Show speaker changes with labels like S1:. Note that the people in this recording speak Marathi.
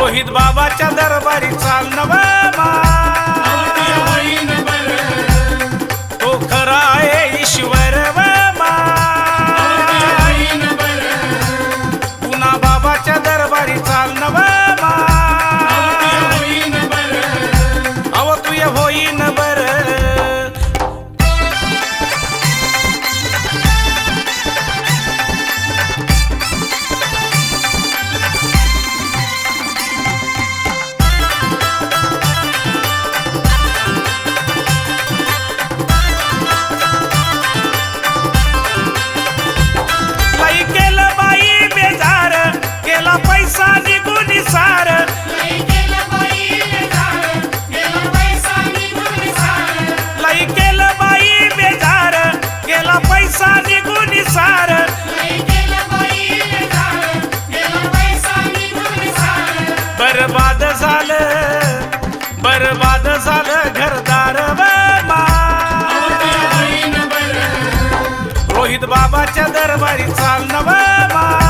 S1: रोहित बाबाच्या दरबारी चाल नवा तो खरा आहे ईश्वर पुन्हा बाबाच्या दरबारी चाल नवा अव तुय होईन बर पैसा निघून सार लई केलं बाई बेजार गेला पैसा निघून सार बरबाद झालं घरदार रोहित बाबाच्या दरबारी चाल नवा